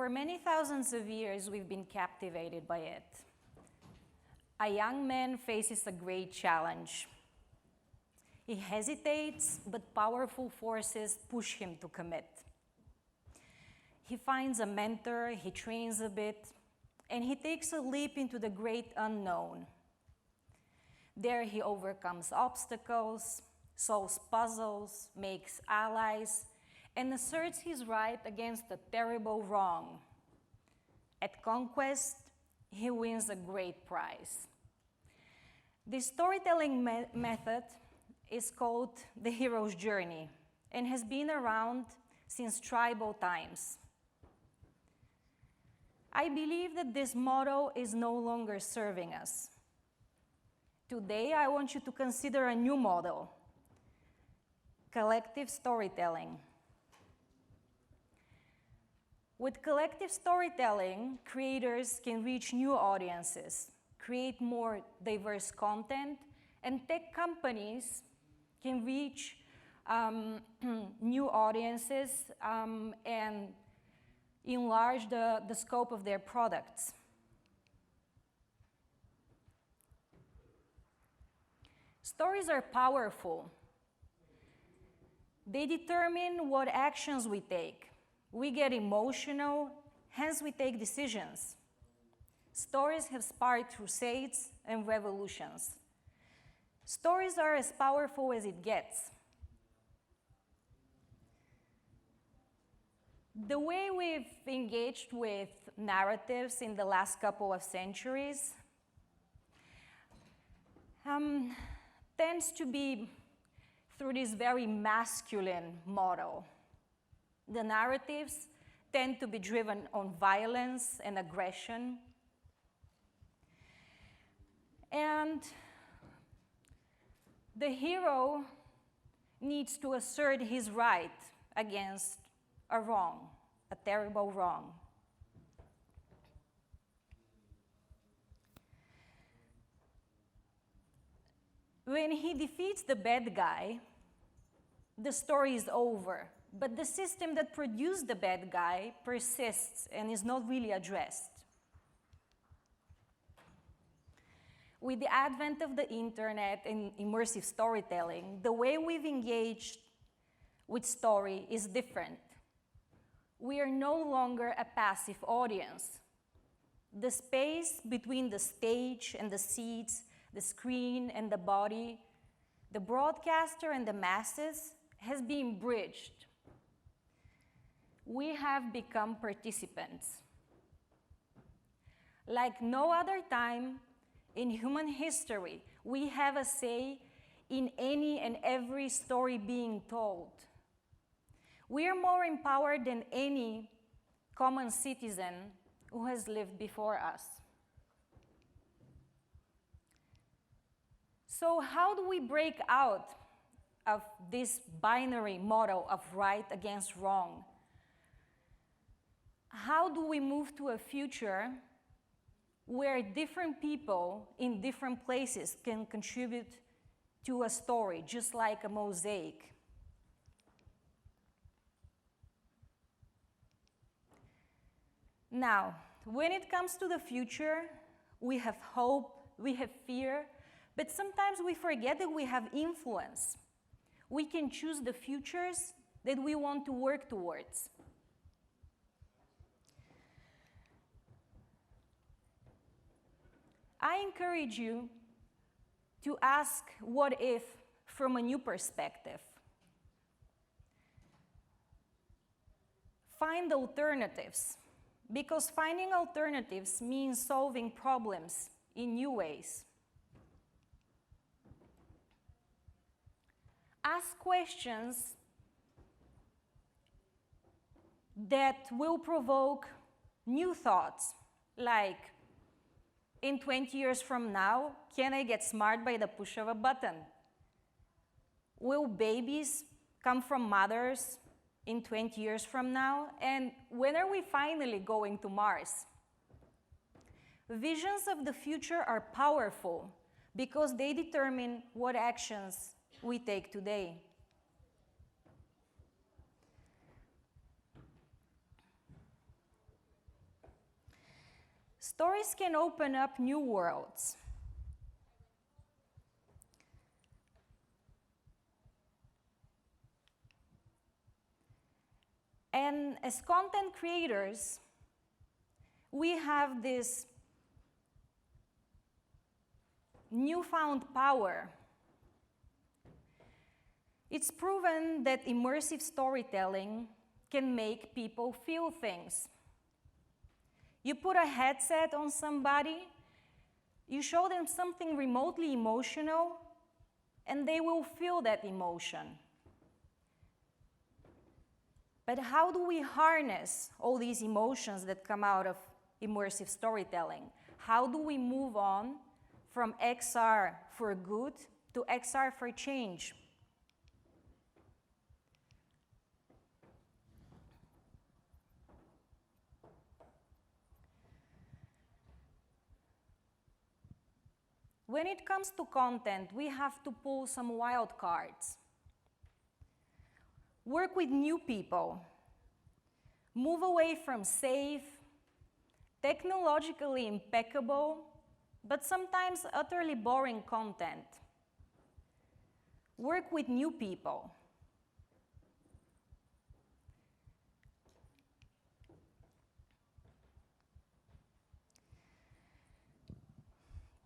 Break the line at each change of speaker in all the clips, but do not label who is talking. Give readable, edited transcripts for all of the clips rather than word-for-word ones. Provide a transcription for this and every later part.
For many thousands of years, we've been captivated by it. A young man faces a great challenge. He hesitates, but powerful forces push him to commit. He finds a mentor, he trains a bit, and he takes a leap into the great unknown. There he overcomes obstacles, solves puzzles, makes allies, and asserts his right against a terrible wrong. At conquest, he wins a great prize. This storytelling method is called the hero's journey and has been around since tribal times. I believe that this motto is no longer serving us. Today, I want you to consider a new model: collective storytelling. With collective storytelling, creators can reach new audiences, create more diverse content, and tech companies can reach new audiences and enlarge the scope of their products. Stories are powerful. They determine what actions we take. We get emotional, hence we take decisions. Stories have sparked crusades and revolutions. Stories are as powerful as it gets. The way we've engaged with narratives in the last couple of centuries tends to be through this very masculine model. The narratives tend to be driven on violence and aggression. And the hero needs to assert his right against a wrong, a terrible wrong. When he defeats the bad guy, the story is over. But the system that produced the bad guy persists and is not really addressed. With the advent of the internet and immersive storytelling, the way we've engaged with story is different. We are no longer a passive audience. The space between the stage and the seats, the screen and the body, the broadcaster and the masses has been bridged. We have become participants. Like no other time in human history, we have a say in any and every story being told. We are more empowered than any common citizen who has lived before us. So how do we break out of this binary model of right against wrong? How do we move to a future where different people in different places can contribute to a story, just like a mosaic? Now, when it comes to the future, we have hope, we have fear, but sometimes we forget that we have influence. We can choose the futures that we want to work towards. I encourage you to ask what if from a new perspective. Find alternatives, because finding alternatives means solving problems in new ways. Ask questions that will provoke new thoughts, like, in 20 years from now, can I get smart by the push of a button? Will babies come from mothers in 20 years from now? And when are we finally going to Mars? Visions of the future are powerful because they determine what actions we take today. Stories can open up new worlds. And as content creators, we have this newfound power. It's proven that immersive storytelling can make people feel things. You put a headset on somebody, you show them something remotely emotional, and they will feel that emotion. But how do we harness all these emotions that come out of immersive storytelling? How do we move on from XR for good to XR for change? When it comes to content, we have to pull some wild cards. Work with new people. Move away from safe, technologically impeccable, but sometimes utterly boring content. Work with new people.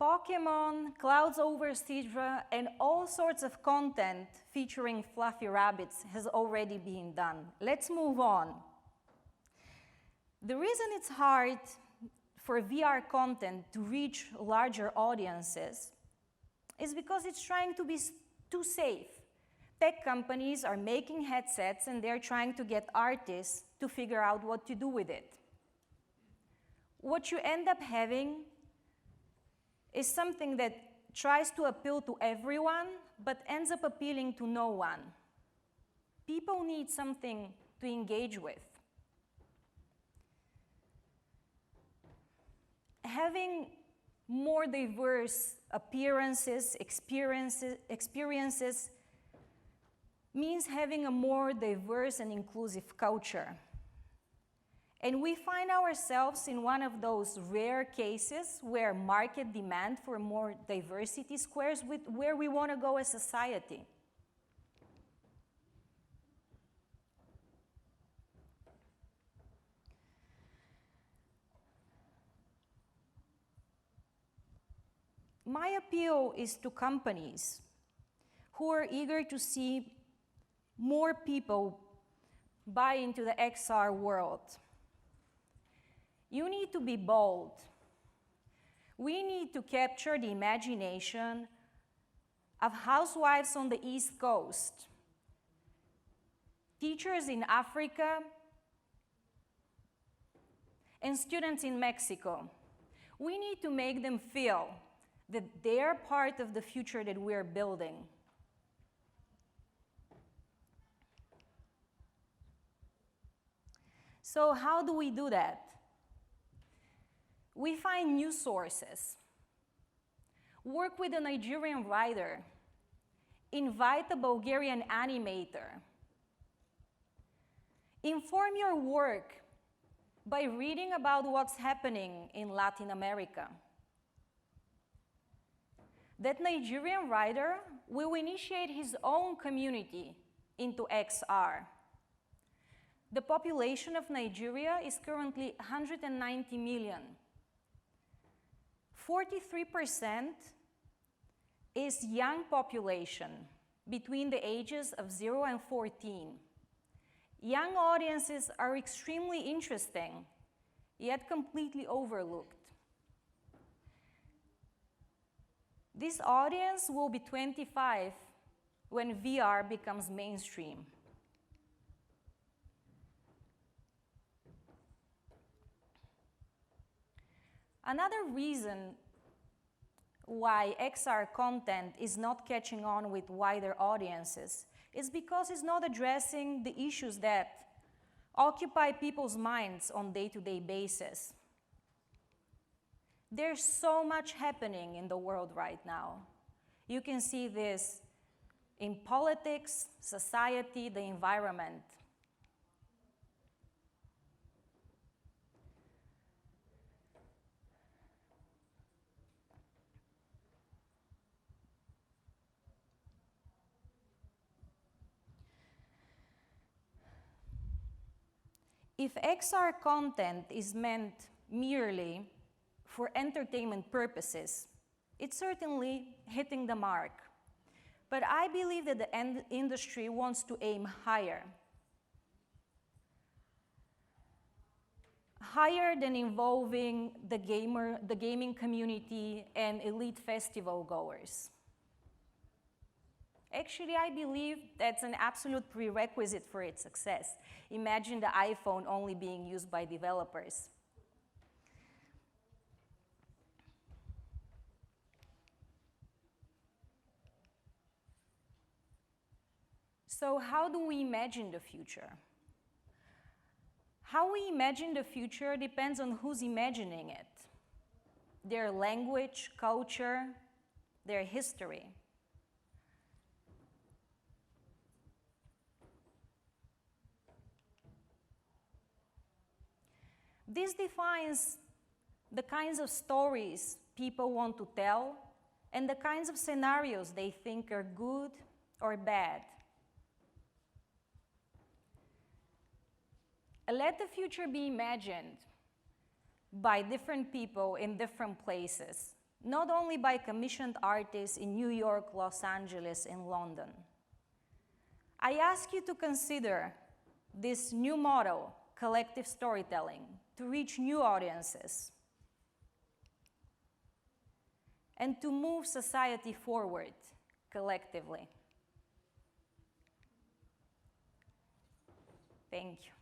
Pokemon, Clouds Over Sidra, and all sorts of content featuring fluffy rabbits has already been done. Let's move on. The reason it's hard for VR content to reach larger audiences is because it's trying to be too safe. Tech companies are making headsets and they're trying to get artists to figure out what to do with it. What you end up having is something that tries to appeal to everyone, but ends up appealing to no one. People need something to engage with. Having more diverse appearances, experiences means having a more diverse and inclusive culture. And we find ourselves in one of those rare cases where market demand for more diversity squares with where we want to go as society. My appeal is to companies who are eager to see more people buy into the XR world. You need to be bold. We need to capture the imagination of housewives on the East Coast, teachers in Africa, and students in Mexico. We need to make them feel that they're part of the future that we're building. So how do we do that? We find new sources. Work with a Nigerian writer. Invite a Bulgarian animator. Inform your work by reading about what's happening in Latin America. That Nigerian writer will initiate his own community into XR. The population of Nigeria is currently 190 million. 43% is young population between the ages of 0 and 14. Young audiences are extremely interesting, yet completely overlooked. This audience will be 25 when VR becomes mainstream. Another reason why XR content is not catching on with wider audiences is because it's not addressing the issues that occupy people's minds on a day-to-day basis. There's so much happening in the world right now. You can see this in politics, society, the environment. If XR content is meant merely for entertainment purposes, it's certainly hitting the mark. But I believe that the industry wants to aim higher. Higher than involving the gaming community and elite festival goers. Actually, I believe that's an absolute prerequisite for its success. Imagine the iPhone only being used by developers. So how do we imagine the future? How we imagine the future depends on who's imagining it. Their language, culture, their history. This defines the kinds of stories people want to tell and the kinds of scenarios they think are good or bad. Let the future be imagined by different people in different places, not only by commissioned artists in New York, Los Angeles, and London. I ask you to consider this new model, collective storytelling, to reach new audiences and to move society forward collectively. Thank you.